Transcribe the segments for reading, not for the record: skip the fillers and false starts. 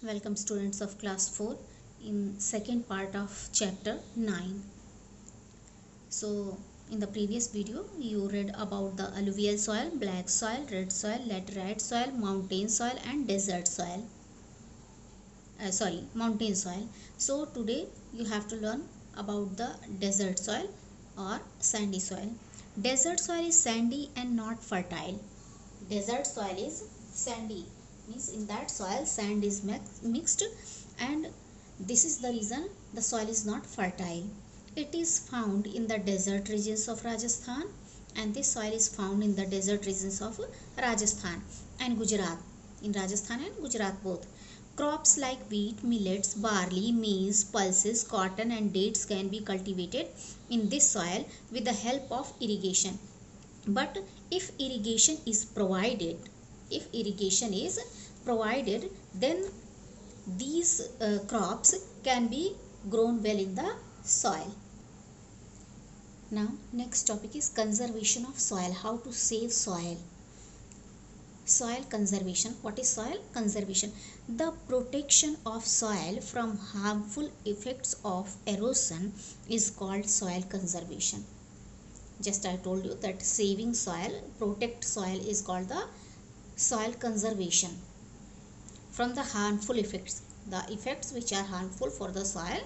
Welcome students of class 4 in second part of chapter 9. So in the previous video you read about the alluvial soil, black soil, red soil, laterite soil, mountain soil and desert soil. Mountain soil. So today you have to learn about the desert soil or sandy soil. Desert soil is sandy and not fertile. Desert soil is sandy, means in that soil sand is mixed, and this is the reason the soil is not fertile. It is found in the desert regions of Rajasthan, and this soil is found in the desert regions of Rajasthan and Gujarat. In Rajasthan and Gujarat both. Crops like wheat, millets, barley, maize, pulses, cotton and dates can be cultivated in this soil with the help of irrigation. But if irrigation is provided, then these crops can be grown well in the soil. Now next topic is conservation of soil. How to save soil? Soil conservation. What is soil conservation? The protection of soil from harmful effects of erosion is called soil conservation. Just I told you that saving soil, protect soil is called the soil conservation from the harmful effects. The effects which are harmful for the soil,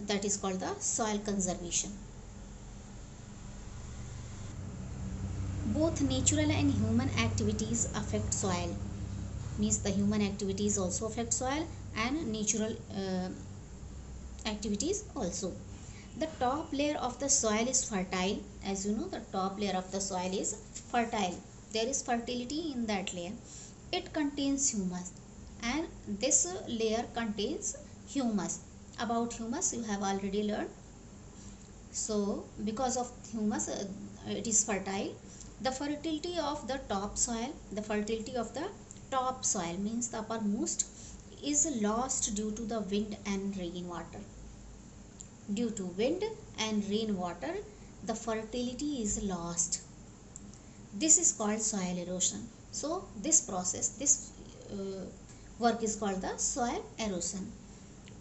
that is called the soil conservation. Both natural and human activities affect soil. Means the human activities also affect soil and natural activities also. The top layer of the soil is fertile. As you know, the top layer of the soil is fertile. There is fertility in that layer. It contains humus, and this layer contains humus. About humus you have already learned. So because of humus it is fertile. The fertility of the top soil, means the uppermost, is lost due to the wind and rainwater. Due to wind and rainwater, the fertility is lost. This is called soil erosion. So this work is called the soil erosion.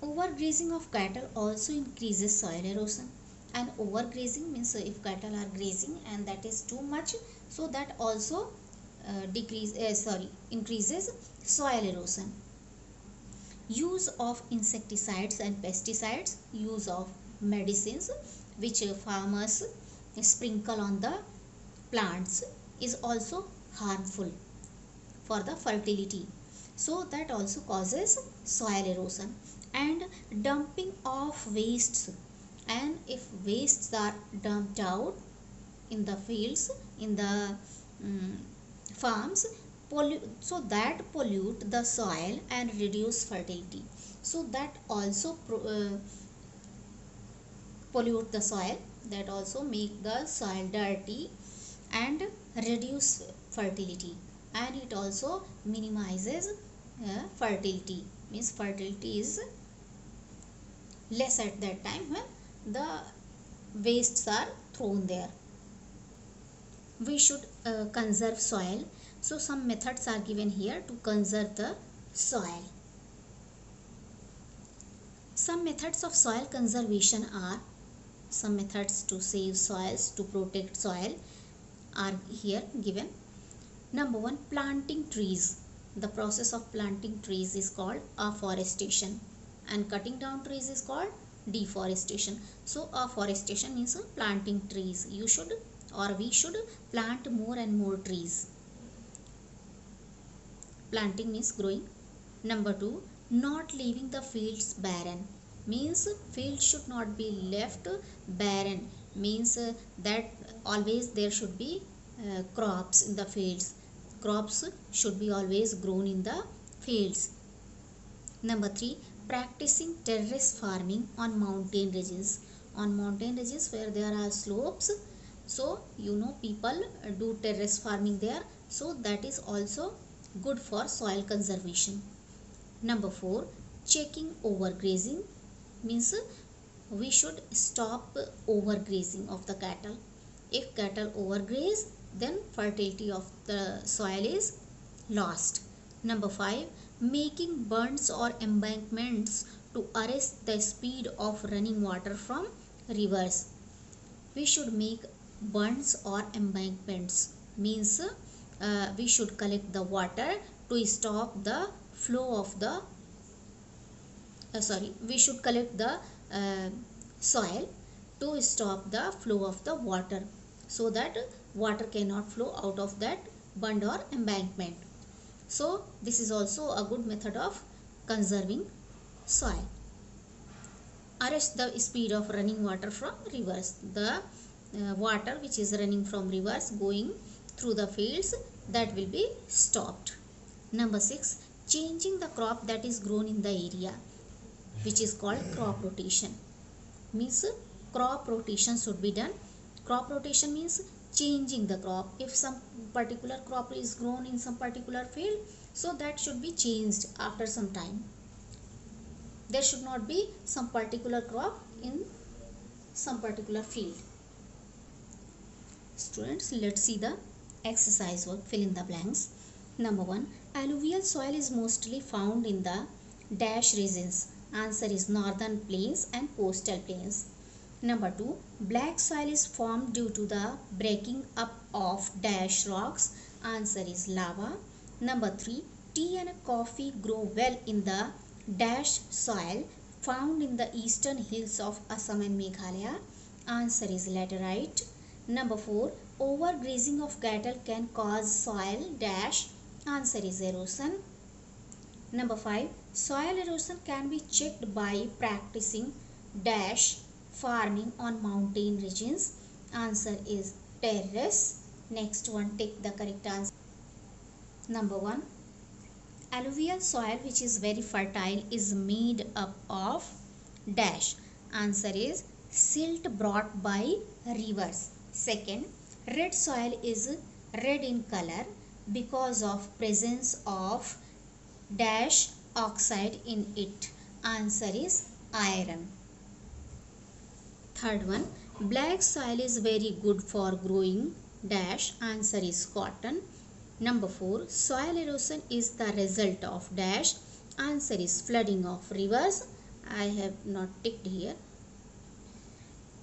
Overgrazing of cattle also increases soil erosion. And overgrazing means if cattle are grazing and that is too much, so that also increases soil erosion. Use of insecticides and pesticides, use of medicines which farmers sprinkle on the plants is also harmful for the fertility. So that also causes soil erosion. And dumping of wastes, and if wastes are dumped out in the fields, in the farms, so that pollute the soil and reduce fertility. So that also pollute the soil, that also make the soil dirty and reduce fertility, and it also minimizes fertility, means fertility is less at that time when the wastes are thrown there. We should conserve soil. So some methods are given here to conserve the soil. Some methods of soil conservation are, some methods to save soils, to protect soil are here given. Number 1, planting trees. The process of planting trees is called afforestation, and cutting down trees is called deforestation. So afforestation means planting trees. You should, or we should, plant more and more trees. Planting means growing. Number 2, not leaving the fields barren, means fields should not be left barren, means that always there should be crops in the fields. Crops should be always grown in the fields. Number 3, practicing terrace farming on mountain ridges. On mountain ridges where there are slopes, so you know people do terrace farming there, so that is also good for soil conservation. Number 4, checking overgrazing, means we should stop overgrazing of the cattle. If cattle overgraze, then fertility of the soil is lost. Number 5. Making bunds or embankments to arrest the speed of running water from rivers. We should make bunds or embankments, means we should collect the water to stop the flow of the we should collect the soil to stop the flow of the water, so that water cannot flow out of that bund or embankment. So this is also a good method of conserving soil. Arrest the speed of running water from rivers. The water which is running from rivers going through the fields, that will be stopped. Number 6. Changing the crop that is grown in the area, which is called crop rotation. Means crop rotation should be done. Crop rotation means changing the crop. If some particular crop is grown in some particular field, so that should be changed after some time. There should not be some particular crop in some particular field. Students, let's see the exercise work. Fill in the blanks. Number 1. Alluvial soil is mostly found in the dash regions. Answer is northern plains and coastal plains. Number 2. Black soil is formed due to the breaking up of dash rocks. Answer is lava. Number 3. Tea and coffee grow well in the dash soil found in the eastern hills of Assam and Meghalaya. Answer is laterite. Number 4. Overgrazing of cattle can cause soil dash. Answer is erosion. Number 5. Soil erosion can be checked by practicing dash farming on mountain regions. Answer is terrace. Next one, take the correct answer. Number 1. Alluvial soil which is very fertile is made up of dash. Answer is silt brought by rivers. Second, red soil is red in color because of presence of dash oxide in it. Answer is iron. Third one, black soil is very good for growing dash. Answer is cotton. Number 4, soil erosion is the result of dash. Answer is flooding of rivers. I have not ticked here.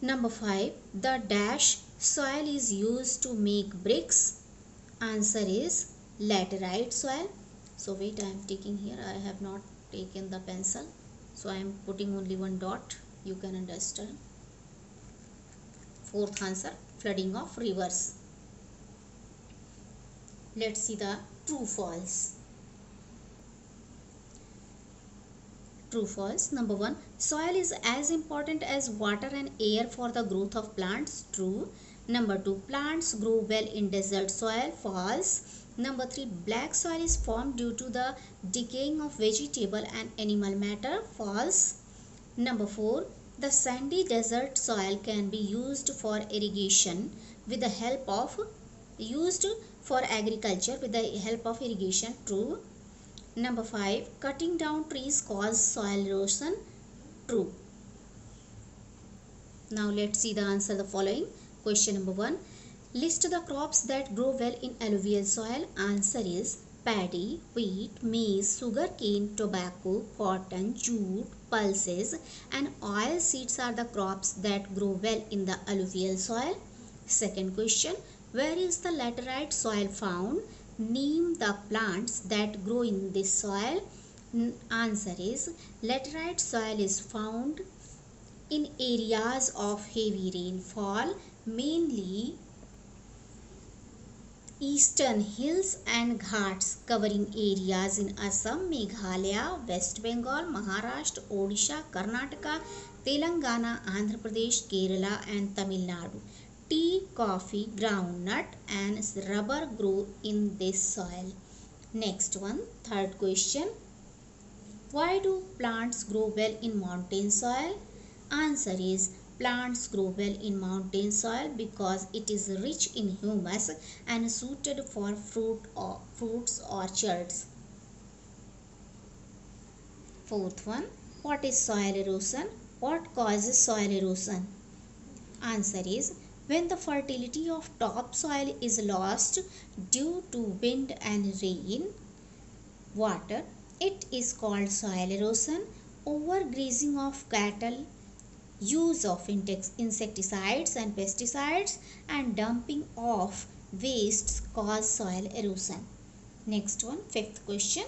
Number 5, the dash soil is used to make bricks. Answer is laterite soil. So wait, I am taking here. I have not taken the pencil, so I am putting only one dot. You can understand. Fourth answer, flooding of rivers. Let's see the true false. True false. Number 1, soil is as important as water and air for the growth of plants. True. Number 2, plants grow well in desert soil. False. Number 3, black soil is formed due to the decaying of vegetable and animal matter. False. Number 4, the sandy desert soil can be used for irrigation with the help of for agriculture with the help of irrigation. True. Number 5, cutting down trees cause soil erosion. True. Now let's see the answer the following. Question number 1, list the crops that grow well in alluvial soil. Answer is paddy, wheat, maize, sugarcane, tobacco, cotton, jute, pulses and oil seeds are the crops that grow well in the alluvial soil. Second question, where is the laterite soil found? Name the plants that grow in this soil. Answer is laterite soil is found in areas of heavy rainfall, mainly eastern hills and ghats covering areas in Assam, Meghalaya, West Bengal, Maharashtra, Odisha, Karnataka, Telangana, Andhra Pradesh, Kerala and Tamil Nadu. Tea, coffee, groundnut and rubber grow in this soil. Next one, third question. Why do plants grow well in mountain soil? Answer is plants grow well in mountain soil because it is rich in humus and suited for fruits orchards. Fourth one, what is soil erosion? What causes soil erosion? Answer is when the fertility of topsoil is lost due to wind and rain. water. It is called soil erosion. Overgrazing of cattle, use of insecticides and pesticides, and dumping of wastes cause soil erosion. Next one, fifth question.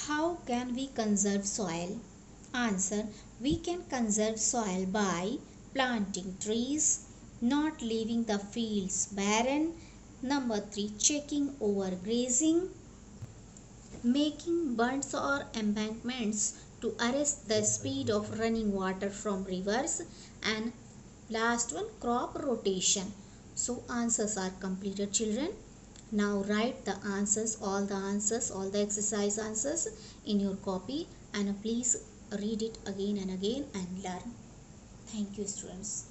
How can we conserve soil? Answer: we can conserve soil by planting trees, not leaving the fields barren. Number 3, checking over grazing, making bunds or embankments to arrest the speed of running water from rivers, and last one, crop rotation. So answers are completed, children. Now write the answers, all the exercise answers in your copy, and please read it again and again and learn. Thank you, students.